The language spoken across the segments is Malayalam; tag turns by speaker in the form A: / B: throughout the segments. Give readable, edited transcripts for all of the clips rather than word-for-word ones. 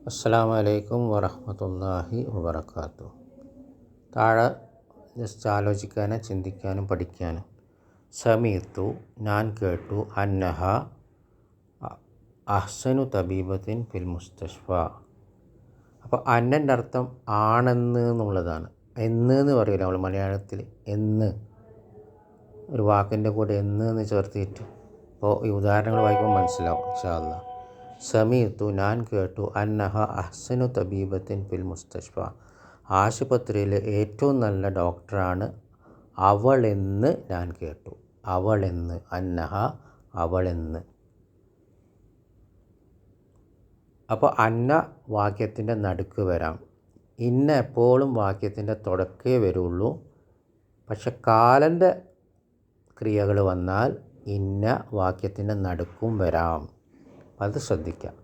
A: അസ്സലാമു അലൈക്കും വറഹ്മത്തുള്ളാഹി വബറകാതുഹു. താഴെ ജസ്റ്റ് ആലോചിക്കാനും ചിന്തിക്കാനും പഠിക്കാനും. സമീഅ്തു ഞാൻ കേട്ടു, അന്നഹ അഹ്സനു തബീബത്തിൻ ഫിൽ മുസ്തഷ്ഫ. അപ്പോൾ അന്നൻ്റെ അർത്ഥം ആണെന്ന് എന്നുള്ളതാണ്. എന്ന് പറയില്ല നമ്മൾ മലയാളത്തിൽ, എന്ന് ഒരു വാക്കിൻ്റെ കൂടെ എന്ന് ചേർത്തിട്ട്. അപ്പോൾ ഈ ഉദാഹരണങ്ങൾ വായിക്കുമ്പോൾ മനസ്സിലാവും ഇൻഷാ അല്ലാഹ്. സമീഅ്തു ഞാൻ കേട്ടു, അന്നഹ അഹ്സനു തബീബത്തിൻ ഫിൽ മുസ്തഷ്ഫ, ആശുപത്രിയിലെ ഏറ്റവും നല്ല ഡോക്ടറാണ് അവളെന്ന് ഞാൻ കേട്ടു. അവളെന്ന്, അന്നഹ അവളെന്ന്. അപ്പോൾ അന്ന വാക്യത്തിൻ്റെ നടുക്ക് വരാം. ഇന്ന എപ്പോഴും വാക്യത്തിൻ്റെ തുടക്കേ വരുള്ളൂ. പക്ഷെ കാലൻ്റെ ക്രിയകൾ വന്നാൽ ഇന്ന വാക്യത്തിൻ്റെ നടുക്കും വരാം. അത് ശ്രദ്ധിക്കാം.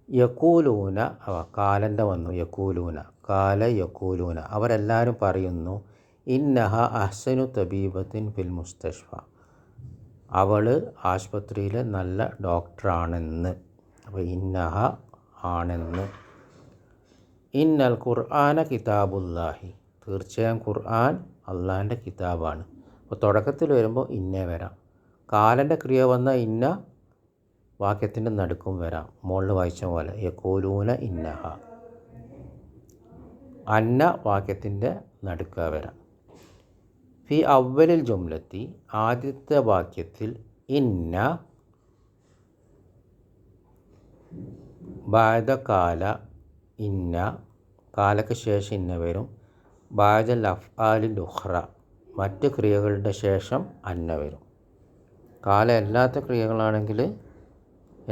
A: യക്കൂലൂന, കാലൻ്റെ വന്നു, യക്കൂലൂന, കാല യക്കൂലൂന, അവരെല്ലാവരും പറയുന്നു, ഇന്നഹ അഹ്സനു തബീബത്തിൻ ഫിൽ മുസ്തഷ്ഫ, അവൾ ആശുപത്രിയിലെ നല്ല ഡോക്ടറാണെന്ന്. അപ്പോൾ ഇന്നഹ ആണെന്ന്. ഇന്നൽ ഖുർആന കിതാബുല്ലാഹി, തീർച്ചയായും ഖുർആൻ അള്ളാഹിൻ്റെ കിതാബാണ്. അപ്പോൾ തുടക്കത്തിൽ വരുമ്പോൾ ഇന്നേ വരാം. കാലൻ്റെ ക്രിയ വന്ന ഇന്ന വാക്യത്തിൻ്റെ നടുക്കും വരാം. മുകളിൽ വായിച്ച പോലെ യഖൂലൂന ഇന്നഹ. അന്ന വാക്യത്തിൻ്റെ നടുക്ക വരാം. ഫി അവലിൽ ജുംലത്തി, ആദ്യത്തെ വാക്യത്തിൽ ഇന്ന ബഅദ കാല, ഇന്ന കാലക്ക് ശേഷം ഇന്ന വരും. ബഅദൽ അഫ്ആലിൽ ഉഖ്റ, മറ്റ് ക്രിയകളുടെ ശേഷം അന്ന വരും. കാല അല്ലാത്ത ക്രിയകളാണെങ്കിൽ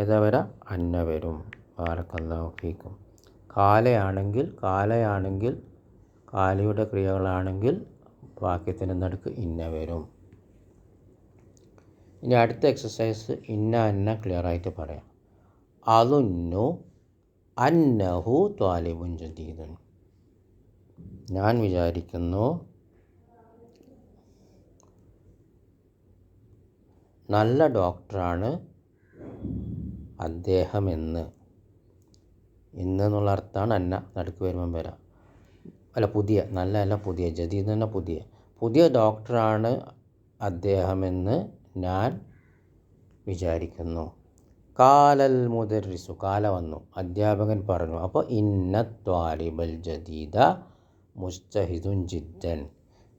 A: ഏതാ വരാം? അന്ന വരും. ബാറക്കല്ലാഹു ഫീക്കും. കാലയാണെങ്കിൽ കാലയുടെ ക്രിയകളാണെങ്കിൽ വാക്യത്തിൻ്റെ നടുക്ക് ഇന്ന വരും. ഇനി അടുത്ത എക്സസൈസ് ഇന്ന അന്ന ക്ലിയറായിട്ട് പറയാം. അളുന്നു അന്നഹു ത്വാലിബുൻ ജദീദുൻ, ഞാൻ വിചാരിക്കുന്നു നല്ല ഡോക്ടറാണ് അദ്ദേഹം എന്ന്. എന്നുള്ള അർത്ഥമാണ് അന്ന നടുക്ക് വരുമ്പം വരാം. അല്ല, പുതിയ, നല്ല അല്ല, പുതിയ, ജദീദ് തന്നെ പുതിയ ഡോക്ടറാണ് അദ്ദേഹമെന്ന് ഞാൻ വിചാരിക്കുന്നു. കാലൽ മുദർരിസു, കാല വന്നു, അധ്യാപകൻ പറഞ്ഞു. അപ്പോൾ ഇന്ന ത്വാലിബൽ ജദീദ മുജ്തഹിദുൻ ജിദ്ദൻ,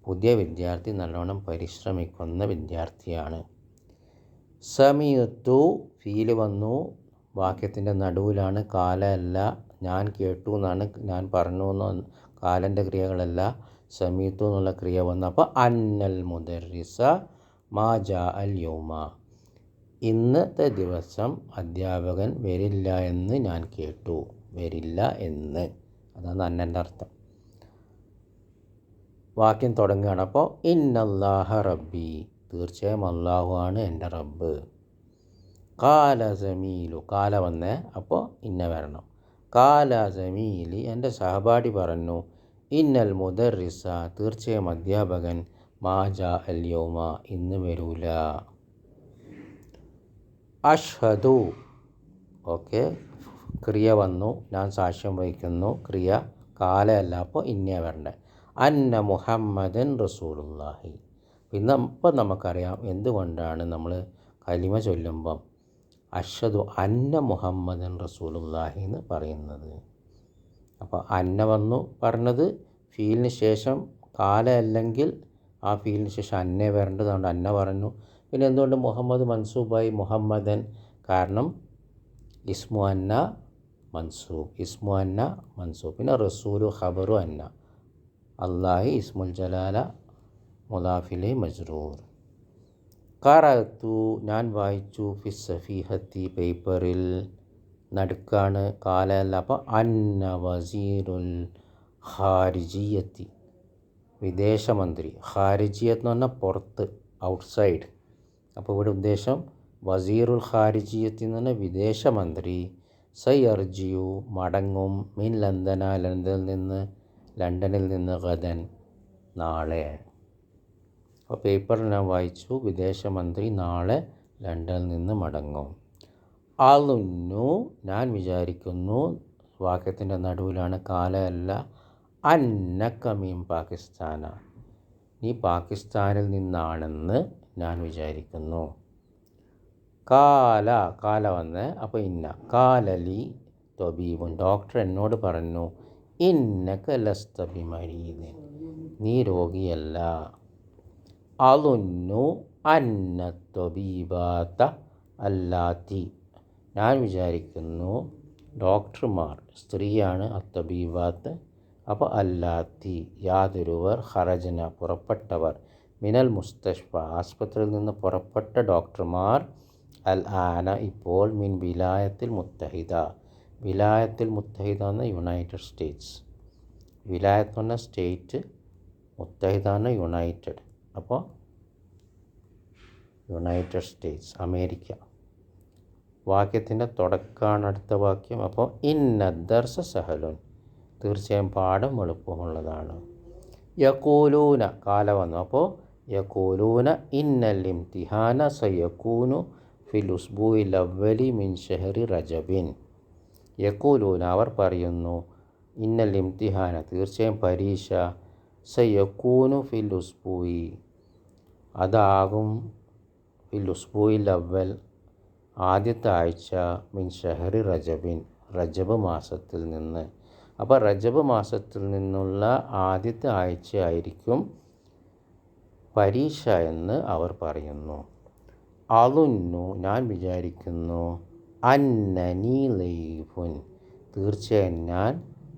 A: പുതിയ വിദ്യാർത്ഥി നല്ലോണം പരിശ്രമിക്കുന്ന വിദ്യാർത്ഥിയാണ്. സമീഅ്തു ഫീല് വന്നു, വാക്യത്തിൻ്റെ നടുവിലാണ്, കാല അല്ല. ഞാൻ കേട്ടു എന്നാണ്, ഞാൻ പറഞ്ഞു എന്നോ കാലൻ്റെ ക്രിയകളല്ല. സമീഅ്തു എന്നുള്ള ക്രിയ വന്നു. അപ്പോൾ അന്നൽ മുദർരിസ മാ ജാ അൽ യൗമ, ഇന്നത്തെ ദിവസം അധ്യാപകൻ വരില്ല എന്ന് ഞാൻ കേട്ടു. വരില്ല എന്ന്, അതാണ് അന്നൻ്റെ അർത്ഥം. വാക്യം തുടങ്ങുകയാണ്. അപ്പോൾ ഇന്നല്ലാഹ റബ്ബി, തീർച്ചയായും അള്ളാഹു ആണ് എൻ്റെ റബ്ബ്. കാല ജമീലു, കാല വന്നേ, അപ്പോൾ ഇന്ന വരണം. കാല ജമീലി, എൻ്റെ സഹപാഠി പറഞ്ഞു. ഇന്നൽ മുദർരിസ, തീർച്ചയായും അധ്യാപകൻ, മാ ജാ അൽ യൗമ, ഇന്ന് വരൂല. അഷ്ഹദു, ഓക്കെ, ക്രിയ വന്നു, ഞാൻ സാക്ഷ്യം വഹിക്കുന്നു, ക്രിയ കാലയല്ല, അപ്പോൾ ഇന്നേ വരണ്ടേ. അന്ന മുഹമ്മദൻ റസൂലുള്ളാഹി. ഇപ്പം നമുക്കറിയാം എന്തുകൊണ്ടാണ് നമ്മൾ കലിമ ചൊല്ലുമ്പം അഷ്ഹദു അന്ന മുഹമ്മദൻ റസൂലുള്ളാഹി എന്ന് പറയുന്നത്. അപ്പോൾ അന്ന വന്നു പറഞ്ഞത് ഫീലിന് ശേഷം, കാല അല്ലെങ്കിൽ ആ ഫീലിന് ശേഷം അന്നേ വരേണ്ടതുകൊണ്ട് അന്ന പറഞ്ഞു. പിന്നെ എന്തുകൊണ്ട് മുഹമ്മദ് മൻസൂബായി മുഹമ്മദൻ? കാരണം ഇസ്മു അന്ന മൻസൂബ്, ഇസ്മു അന്ന മൻസൂബ്. പിന്നെ റസൂലു ഖബറു അന്ന, അല്ലാഹി ഇസ്മുൽ ജലാല മുദാഫിലെ മജ്റൂർ. ഖറഅതു, ഞാൻ വായിച്ചു, ഫിസ് സഫീഹത്തി, പേപ്പറിൽ, നടുക്കാണ്, കാലയല്ല. അപ്പോൾ അന്ന വസീറുൽ ഖാരിജിയത്തി, വിദേശമന്ത്രി. ഖാരിജിയത്ത് എന്ന് പറഞ്ഞാൽ പുറത്ത്, ഔട്ട്സൈഡ്. അപ്പോൾ ഇവിടെ ഉദ്ദേശം വസീറുൽ ഖാരിജിയത്തി എന്ന് പറഞ്ഞാൽ വിദേശമന്ത്രി. സയർജിയു, മടങ്ങും, മിൻ ലണ്ടന, ലണ്ടനിൽ നിന്ന് ഗദൻ, നാളെ. അപ്പോൾ പേപ്പറിൽ ഞാൻ വായിച്ചു, വിദേശമന്ത്രി നാളെ ലണ്ടനിൽ നിന്ന് മടങ്ങും. അളുന്നു ഞാൻ വിചാരിക്കുന്നു, വാക്യത്തിൻ്റെ നടുവിലാണ് കാല അല്ല, അന്നക മീൻ പാകിസ്ഥാന നീ പാകിസ്ഥാനിൽ നിന്നാണെന്ന് ഞാൻ വിചാരിക്കുന്നു. കാല കാല വന്ന് അപ്പോൾ ഇന്ന കാലലി തൊബീബുൻ ഡോക്ടർ എന്നോട് പറഞ്ഞു, ഇന്നക ലസ്ത ബിമരീദിൻ നീ രോഗിയല്ല. അളുന്നു അന്ന തൊബീബാത്ത അല്ലാത്തി ഞാൻ വിചാരിക്കുന്നു ഡോക്ടർമാർ സ്ത്രീയാണ്, അത്തബീബാത്ത് അപ്പോൾ അല്ലാത്തി യാതൊരുവർ, ഖറജന പുറപ്പെട്ടവർ, മിനൽ മുസ്തഷ്ഫ ആസ്പത്രിയിൽ നിന്ന് പുറപ്പെട്ട ഡോക്ടർമാർ, അൽ ആന ഇപ്പോൾ, മിൻ വിലായത്തിൽ മുത്തഹിദ വിലായത്തിൽ മുത്തഹിദ എന്ന യുണൈറ്റഡ് സ്റ്റേറ്റ്സ്, വിലായത്ത് എന്ന സ്റ്റേറ്റ്, മുത്തഹിദ എന്ന യുണൈറ്റഡ്, അപ്പോൾ യുണൈറ്റഡ് സ്റ്റേറ്റ്സ് അമേരിക്ക. വാക്യത്തിൻ്റെ തുടക്കമാണ് അടുത്ത വാക്യം. അപ്പോൾ ഇന്ന ദർസ സഹലുൻ തീർച്ചയായും പാഠം എളുപ്പമുള്ളതാണ്. യഖൂലൂന കാല വന്നു അപ്പോൾ യഖൂലൂന ഇന്നൽ ഇംതിഹാന സയകൂനു ഫിൽ ഉസ്ബൂഇൽ അവ്വലി മിൻ ഷഹരി റജബിൻ. യഖൂലൂന അവർ പറയുന്നു, ഇന്നൽ ഇംതിഹാന തീർച്ചയായും പരീക്ഷ, സയകൂനു ഫിൽ ഉസ്ബൂഇ അതാകും, ഫിൽ ഉസ്ബൂഇൽ അവ്വൽ ആദ്യത്തെ ആഴ്ച, മിൻ ഷഹറി റജബിൻ റജബ് മാസത്തിൽ നിന്ന്. അപ്പോൾ റജബ് മാസത്തിൽ നിന്നുള്ള ആദ്യത്തെ ആഴ്ചയായിരിക്കും പരീക്ഷ എന്ന് അവർ പറയുന്നു. അളുന്നു ഞാൻ വിചാരിക്കുന്നു, അന്നനി ലൈഫുൻ തീർച്ചയായും ഞാൻ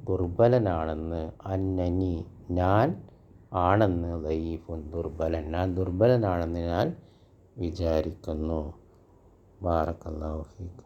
A: ദുർബലനാണെന്ന്, അന്നനി ഞാൻ ആണെന്ന്, ലൈഫുൻ ദുർബലൻ ഞാൻ ദുർബലനാണെന്ന് ഞാൻ വിചാരിക്കുന്നു. ബാറക്കല്ലാഹു ഫീക്കും.